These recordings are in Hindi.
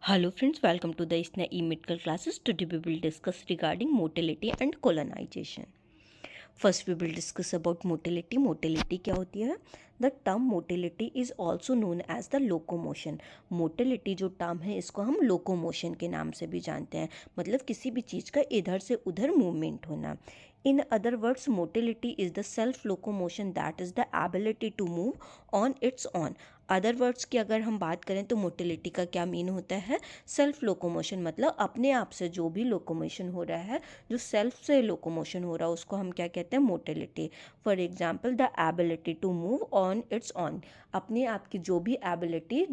Hello friends, welcome to the ISNA e-medical classes. Today we will discuss regarding motility and colonization. First we will discuss about motility. Motility क्या होती है? The term motility is also known as the locomotion. Motility जो टर्म है इसको हम locomotion के नाम से भी जानते हैं, मतलब किसी भी चीज़ का इधर से उधर मूवमेंट होना. In other words, motility is the self locomotion, that is the ability to move on its own. Other words की अगर हम बात करें तो मोटिलिटी का क्या मीन होता है? सेल्फ लोकोमोशन, मतलब अपने आप से जो भी लोकोमोशन हो रहा है, जो सेल्फ से लोकोमोशन हो रहा है उसको हम क्या कहते हैं? Motility. For example the ability to move on its own. अपने आप की जो भी एबिलिटी,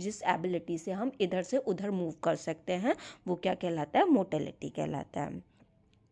जिस एबिलिटी से हम इधर से उधर मूव कर सकते हैं वो क्या कहलाता है? मोटिलिटी कहलाता है.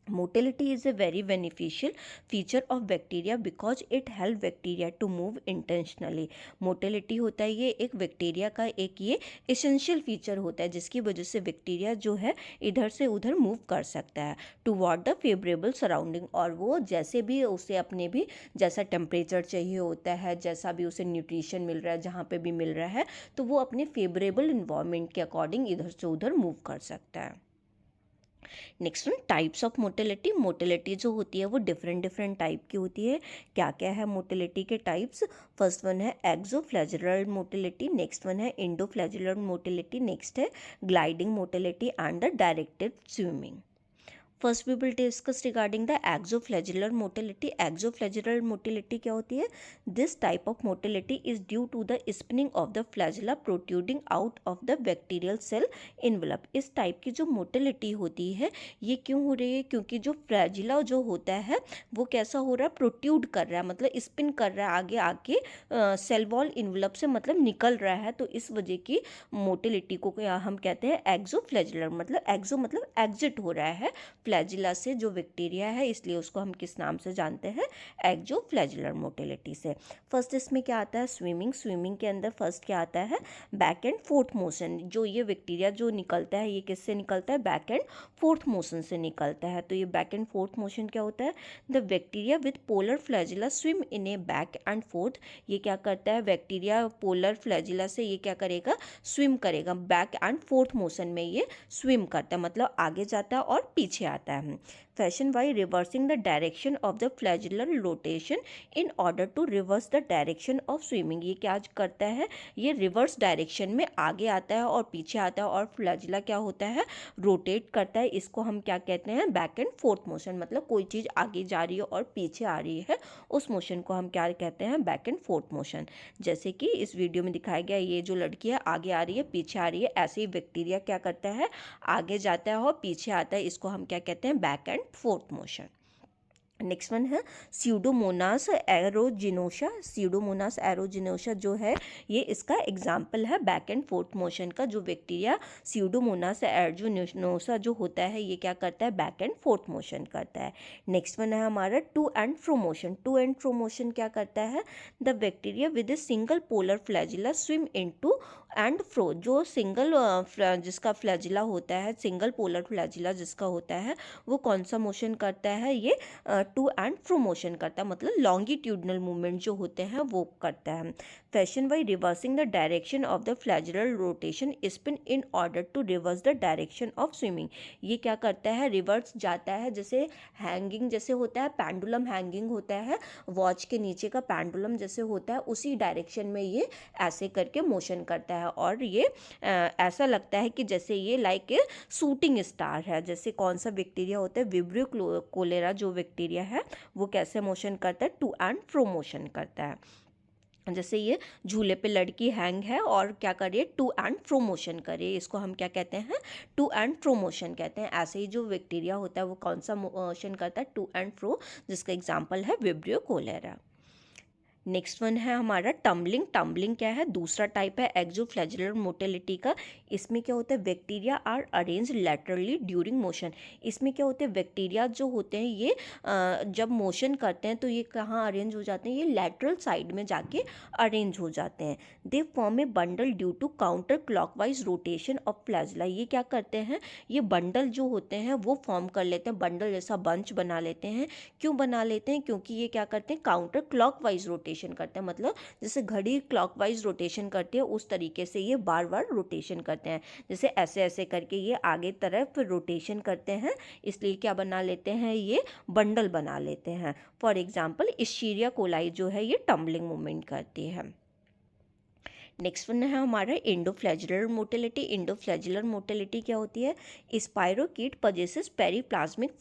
Motility is a very beneficial feature of bacteria because it help bacteria to move intentionally. Motility होता है ये एक बैक्टीरिया का एक ये essential feature होता है जिसकी वजह से बैक्टीरिया जो है इधर से उधर मूव कर सकता है toward the favorable surrounding. और वो जैसे भी उसे अपने भी जैसा टेम्परेचर चाहिए होता है, जैसा भी उसे न्यूट्रिशन मिल रहा है, जहाँ पे भी मिल रहा है, तो वो अपने फेवरेबल इन्वायरमेंट के अकॉर्डिंग इधर से उधर मूव कर सकता है. Next one, types of motility. Motility जो होती है वो डिफरेंट टाइप की होती है. क्या क्या है मोटिलिटी के टाइप्स? फर्स्ट वन है एक्सोफ्लैजुलर मोटिलिटी, नेक्स्ट वन है इंडोफ्लैजुलर मोटिलिटी, नेक्स्ट है gliding motility and the directed swimming. First we will discuss regarding the exoflagellar motility. Exoflagellar motility क्या होती है? This type of motility is due to the spinning of the flagella protruding out of the bacterial cell envelope. इस टाइप की जो मोटिलिटी होती है ये क्यों हो रही है? क्योंकि जो फ्लैजुला जो होता है वो कैसा हो रहा है? प्रोट्रूड कर रहा है, मतलब स्पिन कर रहा है आगे आके सेल वॉल इनवेलप से, मतलब निकल रहा है. तो इस वजह की मोटिलिटी को हम कहते हैं एक्सोफ्लैजुलर. मतलब एक्सो मतलब एग्जिट हो रहा है फ्लैजिला से जो बैक्टीरिया है, इसलिए उसको हम किस नाम से जानते हैं? एक्सोफ्लैजुलर मोटिलिटी से. फर्स्ट इसमें क्या आता है? स्विमिंग. स्विमिंग के अंदर फर्स्ट क्या आता है? Back and fourth motion. जो ये बैक्टीरिया जो निकलता है ये किससे निकलता है? बैक एंड फोर्थ मोशन से निकलता है. तो ये बैक एंड फोर्थ मोशन क्या होता है? The bacteria with polar flagella swim in A back and fourth. ये क्या करता है? बैक्टीरिया पोलर फ्लैजिला से ये क्या करेगा? स्विम करेगा. बैक एंड फोर्थ मोशन में ये स्विम करता है, मतलब आगे जाता है और पीछे आता है. Fashion by reversing the direction of the flagellar rotation in order to reverse the direction of swimming. ये क्या करता है? ये रिवर्स डायरेक्शन में आगे आता है और पीछे आता है और फ्लैजुला क्या होता है? रोटेट करता है. इसको हम क्या कहते हैं? Back and fourth motion. मतलब कोई चीज़ आगे जा रही है और पीछे आ रही है, उस मोशन को हम क्या कहते हैं? Back and fourth motion. जैसे कि इस वीडियो में दिखाया गया, ये जो लड़की है आगे आ रही है पीछे आ रही है, ऐसे ही बैक्टीरिया क्या करता है? आगे जाता है और पीछे आता है. इसको हम क्या कहते हैं? Back and fourth motion. Next one है स्यूडोमोनास एरोजिनोसा. स्यूडोमोनास एरोजिनोसा जो है ये इसका एग्जाम्पल है बैक एंड फोर्थ मोशन का. जो बैक्टीरिया स्यूडोमोनास एरोजिनोसा जो होता है ये क्या करता है? बैक एंड फोर्थ मोशन करता है. नेक्स्ट वन है हमारा to and fro motion. To and fro motion क्या करता है? The bacteria with a single polar flagella swim in to and fro. जो सिंगल जिसका फ्लैजिला होता है, सिंगल पोलर फ्लैजिला जिसका होता है, वो कौन सा मोशन करता है? ये टू एंड फ्रो मोशन करता है, मतलब लॉन्गिट्यूडनल मूवमेंट जो होते हैं वो करता है. Fashion by reversing the direction of the flagellar rotation spin in order to reverse the direction of swimming. ये क्या करता है? रिवर्स जाता है. जैसे हैंगिंग जैसे होता है, पेंडुलम हैंगिंग होता है, वॉच के नीचे का पेंडुलम जैसे होता है, उसी डायरेक्शन में ये ऐसे करके मोशन करता है. और ये ऐसा लगता है कि जैसे ये लाइक ए शूटिंग स्टार है. जैसे कौन सा बैक्टीरिया होता है? विब्रियो कोलेरा जो बैक्टीरिया है वो कैसे मोशन करता है? टू एंड फ्रो मोशन करता है. जैसे ये झूले पे लड़की हैंग है और क्या कर रही है? टू एंड फ्रो मोशन कर रही है. इसको हम क्या कहते हैं? टू एंड फ्रो मोशन कहते हैं. ऐसे ही जो बैक्टीरिया होता है वो कौन सा मोशन करता है? टू एंड फ्रो, जिसका एग्जाम्पल है विब्रियो कोलेरा. नेक्स्ट वन है हमारा टम्बलिंग. टम्बलिंग क्या है? दूसरा टाइप है एक्सोफ्लैजुलर मोटिलिटी का. इसमें क्या होता है? Bacteria are arrange laterally during motion. इसमें क्या होते हैं? बैक्टीरिया जो होते हैं ये जब मोशन करते हैं तो ये कहाँ अरेंज हो जाते हैं? ये लैटरल साइड में जाके अरेंज हो जाते हैं. They form a bundle due to counter clockwise rotation of flagella. ये क्या करते हैं? ये बंडल जो होते हैं वो फॉर्म कर लेते हैं, बंडल जैसा बंच बना लेते हैं. क्यों बना लेते हैं? क्योंकि ये क्या करते हैं? काउंटर क्लॉकवाइज रोटेशन रोटेशन करते हैं, मतलब जैसे घड़ी क्लॉकवाइज रोटेशन करती है उस तरीके से ये बार बार रोटेशन करते हैं। जैसे ऐसे ऐसे करके ये आगे तरफ रोटेशन करते हैं, इसलिए क्या बना लेते हैं, ये बंडल बना लेते हैं। फॉर एग्जाम्पल इश्चीरिया कोलाई जो है ये टम्बलिंग मूवमेंट करती है। नेक्स्ट वन है हमारा इंडोफ्लैजुलर मोटिलिटी। इंडोफ्लैजुलर मोटिलिटी क्या होती है, स्पाइरोकीट पजेसेस पेरीप्लाज्मिक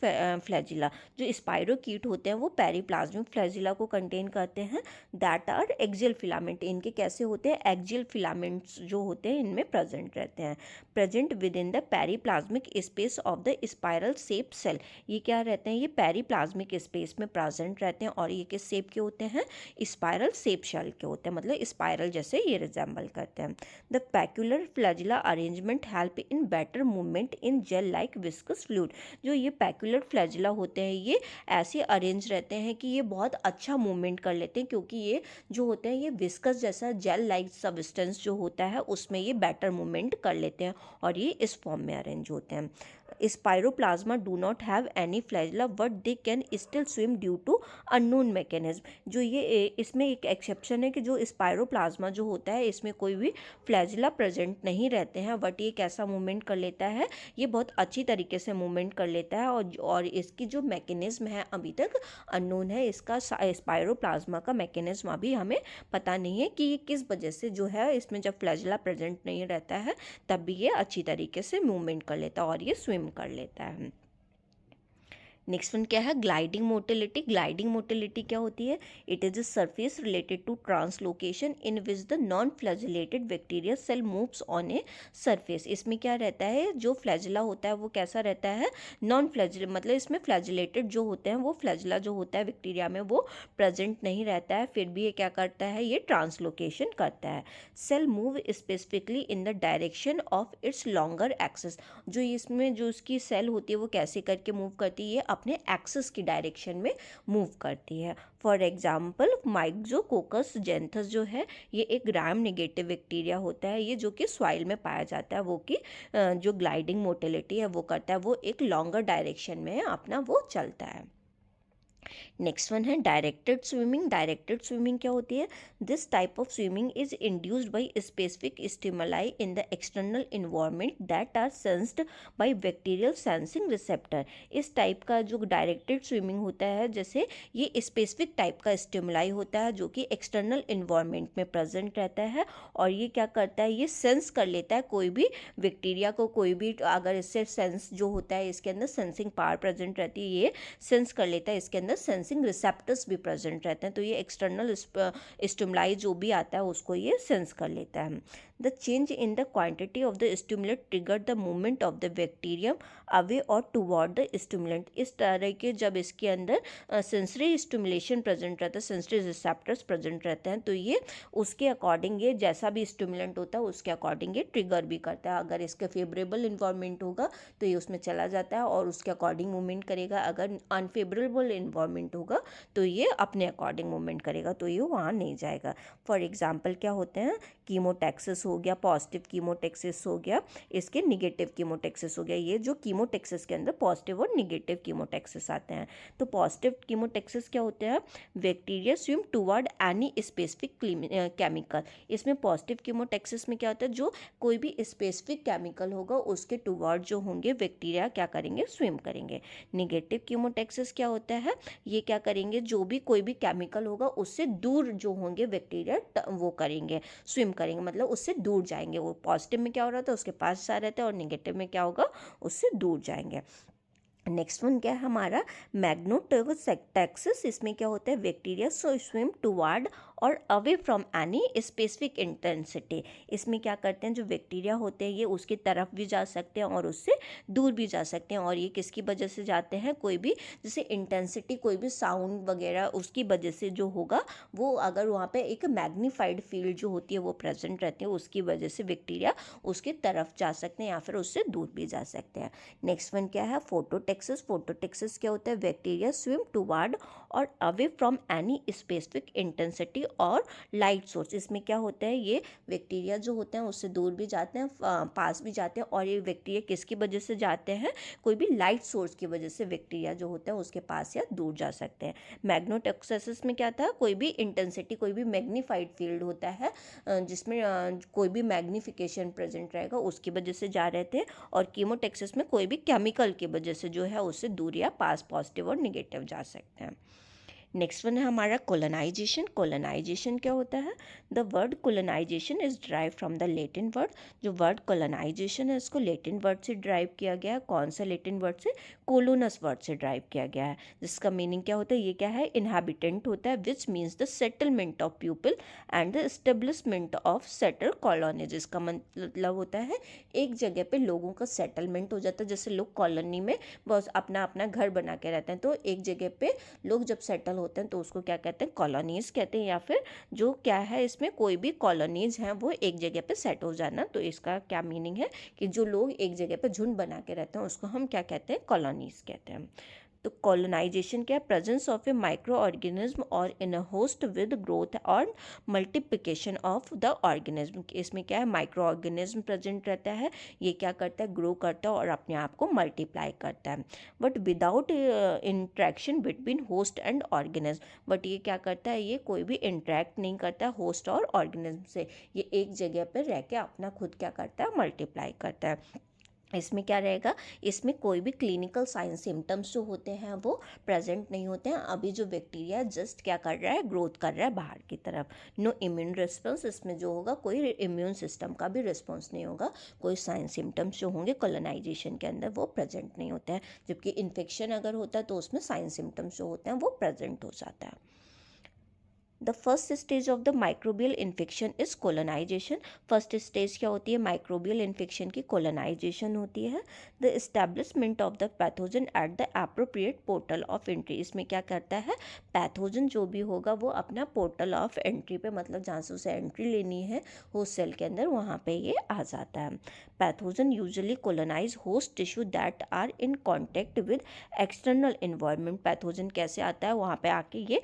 फ्लैजिला। जो स्पाइरोकीट होते हैं वो पेरीप्लाज्मिक फ्लैजिला को कंटेन करते हैं, दैट आर एक्सियल फिलामेंट। इनके कैसे होते हैं, एक्सियल फिलामेंट्स जो होते हैं इनमें प्रेजेंट रहते हैं, present within the periplasmic space of the spiral shape cell. ये क्या रहते हैं, ये पेरीप्लाज्मिक स्पेस में प्रेजेंट रहते हैं और ये किस शेप के होते हैं, स्पाइरल शेप सेल के होते हैं, मतलब स्पाइरल जैसे ये रिजेंबल करते हैं। The peculiar flagella arrangement help in better movement in gel like viscous fluid. जो ये पैक्यूलर फ्लैजिला होते हैं ये ऐसे अरेंज रहते हैं कि ये बहुत अच्छा मूवमेंट कर लेते हैं, क्योंकि ये जो होते हैं ये विस्कस जैसा जेल लाइक सब्सटेंस जो होता है उसमें ये बेटर मूवमेंट कर लेते हैं और ये इस फॉर्म में अरेंज होते हैं। Spiroplasma do not have any flagella but they can still swim due to unknown mechanism. जो ये इसमें एक एक्सेप्शन है कि जो स्पाइरोप्लाज्मा जो होता है इसमें कोई भी फ्लैजिला प्रेजेंट नहीं रहते हैं, बट ये कैसा मूवमेंट कर लेता है, ये बहुत अच्छी तरीके से मूवमेंट कर लेता है और इसकी जो मैकेनिज्म है अभी तक अननोन है। इसका स्पाइरोप्लाज्मा का मैकेनिज्म अभी हमें पता नहीं है कि ये किस वजह से जो है इसमें जब फ्लैजिला प्रेजेंट नहीं रहता है तब भी ये अच्छी तरीके से मूवमेंट कर लेता है और ये स्विम कर लेता है। नेक्स्ट वन क्या है, ग्लाइडिंग मोटिलिटी। ग्लाइडिंग मोटिलिटी क्या होती है, it is a surface related to translocation in which the non flagellated bacteria cell moves on a surface. इसमें क्या रहता है, जो फ्लैजिला होता है वो कैसा रहता है, नॉन फ्लैजिल, मतलब इसमें फ्लैजिलेटेड जो होते हैं वो फ्लैजिला जो होता है बैक्टीरिया में वो प्रेजेंट नहीं रहता है, फिर भी ये क्या करता है, ये ट्रांसलोकेशन करता है। Cell move specifically in the direction of its longer axis. जो इसमें जो उसकी सेल होती है वो कैसे करके मूव करती है, अपने एक्सिस की डायरेक्शन में मूव करती है। फॉर एग्जाम्पल माइक्रोकोकस जेंथस जो है ये एक ग्राम नेगेटिव बैक्टीरिया होता है, ये जो कि सॉइल में पाया जाता है, वो कि जो ग्लाइडिंग मोटिलिटी है वो करता है, वो एक लॉन्गर डायरेक्शन में अपना वो चलता है। नेक्स्ट वन है डायरेक्टेड स्विमिंग। डायरेक्टेड स्विमिंग क्या होती है, this type of swimming is induced by specific stimuli in the external environment that are sensed by bacterial sensing receptor. इस टाइप का जो डायरेक्टेड स्विमिंग होता है, जैसे ये स्पेसिफिक टाइप का स्टिमुलाई होता है जो कि एक्सटर्नल इन्वायरमेंट में प्रेजेंट रहता है और ये क्या करता है, ये सेंस कर लेता है कोई भी बैक्टीरिया को, कोई भी अगर इससे सेंस जो होता है इसके अंदर सेंसिंग पावर प्रेजेंट रहती है, ये सेंस कर लेता है, इसके अंदर सेंसिंग रिसेप्टर्स भी प्रेजेंट रहते हैं, तो ये एक्सटर्नल स्टिमुलाई जो भी आता है उसको ये सेंस कर लेता है। The change in the quantity of the stimulate trigger the movement of the bacterium away और टुवर्ड द स्टिमुलेंट। इस तरह के जब इसके अंदर सेंसरी स्टिमुलेशन प्रेजेंट रहता है, सेंसरी रिसेप्टर्स प्रेजेंट रहते हैं, तो ये उसके अकॉर्डिंग ये जैसा भी स्टिमुलेंट होता है उसके अकॉर्डिंग ये ट्रिगर भी करता है। अगर इसके फेवरेबल इन्वायरमेंट होगा तो ये उसमें चला जाता है और उसके अकॉर्डिंग मूवमेंट करेगा, अगर अनफेवरेबल इन्वायरमेंट होगा तो ये अपने अकॉर्डिंग मूवमेंट करेगा, तो ये वहाँ नहीं जाएगा। फॉर एग्जाम्पल क्या होते हैं, कीमोटैक्सिस हो गया, पॉजिटिव कीमोटैक्सिस हो गया, इसके निगेटिव कीमोटैक्सिस हो गया। ये जो कीमोटैक्सिस के अंदर पॉजिटिव और निगेटिव कीमोटैक्सिस आते हैं। तो पॉजिटिव कीमोटैक्सिस क्या होते हैं, bacteria swim toward any specific chemical. इसमें पॉजिटिव कीमोटैक्सिस में क्या होता है, जो कोई भी स्पेसिफिक केमिकल होगा उसके टुवर्ड जो होंगे बैक्टीरिया क्या करेंगे, स्विम करेंगे। निगेटिव कीमोटैक्सिस क्या होता है, ये क्या करेंगे, जो भी कोई भी केमिकल होगा उससे दूर जो होंगे बैक्टीरिया वो करेंगे, स्विम करेंगे, मतलब उससे दूर जाएंगे। वो पॉजिटिव में क्या हो रहा था उसके पास जा रहता है और निगेटिव में क्या होगा, उससे दूर जाएंगे। नेक्स्ट वन क्या है हमारा, मैग्नेटोटैक्सिस। इसमें क्या होता है, बैक्टीरिया स्विम टुवर्ड और away from any specific intensity. इसमें क्या करते हैं, जो बैक्टीरिया होते हैं ये उसकी तरफ भी जा सकते हैं और उससे दूर भी जा सकते हैं, और ये किसकी वजह से जाते हैं, कोई भी जैसे इंटेंसिटी, कोई भी साउंड वगैरह उसकी वजह से जो होगा वो, अगर वहाँ पे एक मैग्नीफाइड फील्ड जो होती है वो प्रेजेंट रहती है, उसकी वजह से बैक्टीरिया उसकी तरफ जा सकते हैं या फिर उससे दूर भी जा सकते हैं। नेक्स्ट वन क्या है, फोटोटैक्सिस। फोटोटेक्सिस क्या होता है, बैक्टीरिया स्विम टुवार्ड और away from any specific intensity और लाइट सोर्स। इसमें क्या होता है, ये बैक्टीरिया जो होते हैं उससे दूर भी जाते हैं, पास भी जाते हैं, और ये बैक्टीरिया किसकी वजह से जाते हैं, कोई भी लाइट सोर्स की वजह से बैक्टीरिया जो होते हैं उसके पास या दूर जा सकते हैं। मैग्नेटोटॉक्सिस में क्या था, कोई भी इंटेंसिटी, कोई भी मैग्नीफाइड फील्ड होता है जिसमें कोई भी मैग्नीफिकेशन प्रेजेंट रहेगा उसकी वजह से जा रहे थे। और कीमोटेक्सिस में कोई भी केमिकल की वजह से जो है उससे दूर या पास पॉजिटिव और निगेटिव जा सकते हैं। नेक्स्ट वन है हमारा कोलोनाइजेशन। कोलोनाइजेशन क्या होता है, the word colonization is derive from the Latin word. जो वर्ड कोलोनाइजेशन है इसको लेटिन वर्ड से ड्राइव किया गया है। कौन सा लेटिन वर्ड से, कोलोनस वर्ड से ड्राइव किया गया है, जिसका मीनिंग क्या होता है, ये क्या है, इनहैबिटेंट होता है, which means the settlement of people and the establishment of settle colony. जिसका मतलब होता है एक जगह पे लोगों का सेटलमेंट हो जाता है, जैसे लोग कॉलोनी में बस अपना अपना घर बना के रहते हैं, तो एक जगह पे लोग जब सेटल होते हैं तो उसको क्या कहते हैं, कॉलोनीज कहते हैं। या फिर जो क्या है, इसमें कोई भी कॉलोनीज हैं वो एक जगह पे सेट हो जाना, तो इसका क्या मीनिंग है कि जो लोग एक जगह पे झुंड बना के रहते हैं उसको हम क्या कहते हैं, कॉलोनीज कहते हैं। तो कॉलोनाइजेशन क्या है, presence of A micro organism और इन अ होस्ट विद ग्रोथ और मल्टीप्लिकेशन ऑफ द ऑर्गेनिज्म। इसमें क्या है, माइक्रो ऑर्गेनिज्म प्रेजेंट रहता है, ये क्या करता है, ग्रो करता है और अपने आप को मल्टीप्लाई करता है, but without interaction between host and organism. But ये क्या करता है, ये कोई भी इंट्रैक्ट नहीं करता होस्ट और ऑर्गेनिज्म से, ये एक जगह पर रह के अपना खुद क्या करता है, मल्टीप्लाई करता है। इसमें क्या रहेगा, इसमें कोई भी क्लिनिकल साइन सिम्टम्स जो होते हैं वो प्रेजेंट नहीं होते हैं। अभी जो बैक्टीरिया जस्ट क्या कर रहा है, ग्रोथ कर रहा है बाहर की तरफ। नो इम्यून रिस्पॉन्स, इसमें जो होगा कोई इम्यून सिस्टम का भी रिस्पॉन्स नहीं होगा, कोई साइन सिम्टम्स जो होंगे कोलोनाइजेशन के अंदर वो प्रेजेंट नहीं होते हैं। जबकि इन्फेक्शन अगर होता है तो उसमें साइन सिम्टम्स जो होते हैं वो प्रेजेंट हो जाता है। The first stage of the microbial infection is colonization. First stage क्या होती है, माइक्रोबियल इन्फेक्शन की, कोलोनाइजेशन होती है। The establishment of the pathogen at the appropriate portal of entry. इसमें क्या करता है, पैथोजन जो भी होगा वो अपना पोर्टल ऑफ एंट्री पे, मतलब जहाँ से उसे एंट्री लेनी है होस्ट सेल के अंदर, वहाँ पे ये आ जाता है। Pathogen usually colonize host tissue that are in contact with external environment. Pathogen कैसे आता है, वहाँ पे आके ये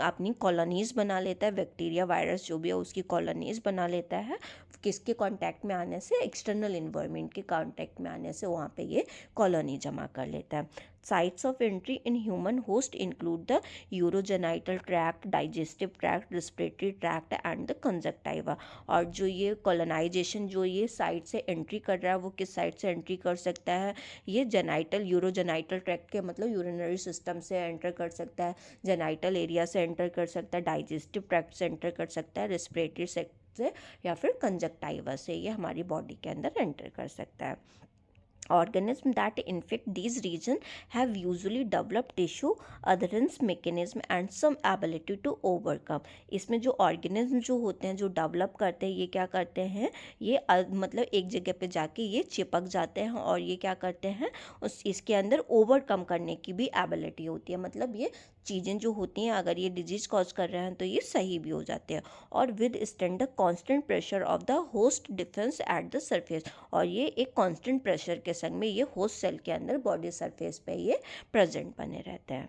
अपनी कॉलोनीज बना लेता है, बैक्टीरिया वायरस जो भी है उसकी कॉलोनीज बना लेता है। किसके कांटेक्ट में आने से, एक्सटर्नल इन्वायरमेंट के कांटेक्ट में आने से वहाँ पे ये कॉलोनी जमा कर लेता है। Sites of entry in human host include the urogenital tract, digestive tract, respiratory tract and the conjunctiva. और जो ये कॉलोनाइजेशन जो ये साइट से एंट्री कर रहा है वो किस साइट से एंट्री कर सकता है, ये जेनाइटल, यूरोजेनाइटल ट्रैक्ट के मतलब यूरिनरी सिस्टम से एंटर कर सकता है, जेनाइटल एरिया से एंटर कर सकता है, डाइजेस्टिव ट्रैक्ट से एंटर कर सकता है, रेस्पिरेटरी से या फिर कंजक्टाइवा से ये हमारी बॉडी के अंदर एंटर कर सकता है। Organisms that infect these regions have usually developed tissue adherence mechanism and some ability to overcome। इसमें जो ऑर्गेनिज्म जो होते हैं, जो डेवलप करते हैं, ये क्या करते हैं, ये मतलब एक जगह पे जाके ये चिपक जाते हैं और ये क्या करते हैं, इसके अंदर ओवरकम करने की भी एबिलिटी होती है। मतलब ये चीज़ें जो होती हैं अगर ये डिजीज़ कॉज कर रहे हैं तो ये सही भी हो जाते हैं। और with stand the constant pressure of the host defence at the surface. और ये एक कांस्टेंट प्रेशर के संग में ये होस्ट सेल के अंदर बॉडी सरफेस पे ये प्रेजेंट बने रहते हैं।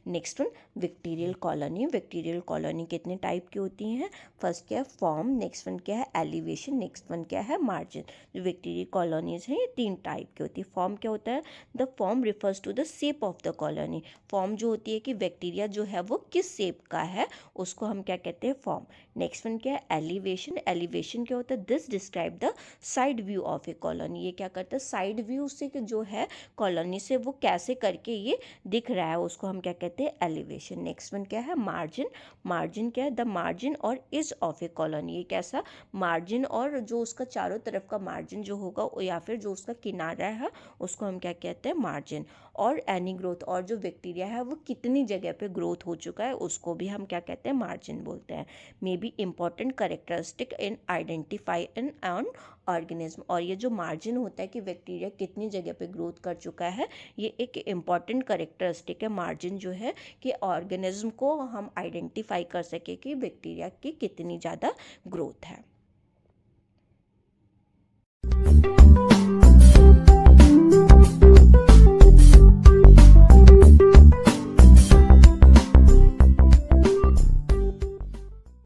Next one, bacterial colony. Bacterial colony कितने टाइप की होती हैं, फर्स्ट क्या है फॉर्म, नेक्स्ट वन क्या है एलिवेशन, नेक्स्ट वन क्या है मार्जिन। जो बैक्टीरियल कॉलोनीज हैं ये 3 टाइप की होती है। फॉर्म क्या होता है, the form refers to the shape of the colony. Form जो होती है कि बैक्टीरिया जो है वो किस शेप का है उसको हम क्या कहते हैं, फॉर्म। नेक्स्ट वन क्या है एलिवेशन। एलिवेशन क्या होता है, this describe the side view of A colony. ये क्या करता है, साइड व्यू से जो है कॉलोनी से वो कैसे करके ये दिख रहा है उसको हम क्या कहते हैं, एलिवेशन। नेक्स्ट वन क्या है मार्जिन। मार्जिन क्या है, द मार्जिन और इज ऑफ ए कॉलोनी। ये कैसा, मार्जिन और जो उसका चारों तरफ का मार्जिन जो होगा या फिर जो उसका किनारा है उसको हम क्या कहते हैं, मार्जिन। और एनी ग्रोथ, और जो बैक्टीरिया है वो कितनी जगह पे ग्रोथ हो चुका है उसको भी हम क्या कहते हैं, मार्जिन बोलते हैं। May be important characteristic in identify in on organism. और ये जो मार्जिन होता है कि बैक्टीरिया कितनी जगह पे ग्रोथ कर चुका है, ये एक इम्पॉर्टेंट कैरेक्टरिस्टिक है मार्जिन जो है, कि ऑर्गेनिज्म को हम आइडेंटिफाई कर सके कि बैक्टीरिया की कितनी ज़्यादा ग्रोथ है।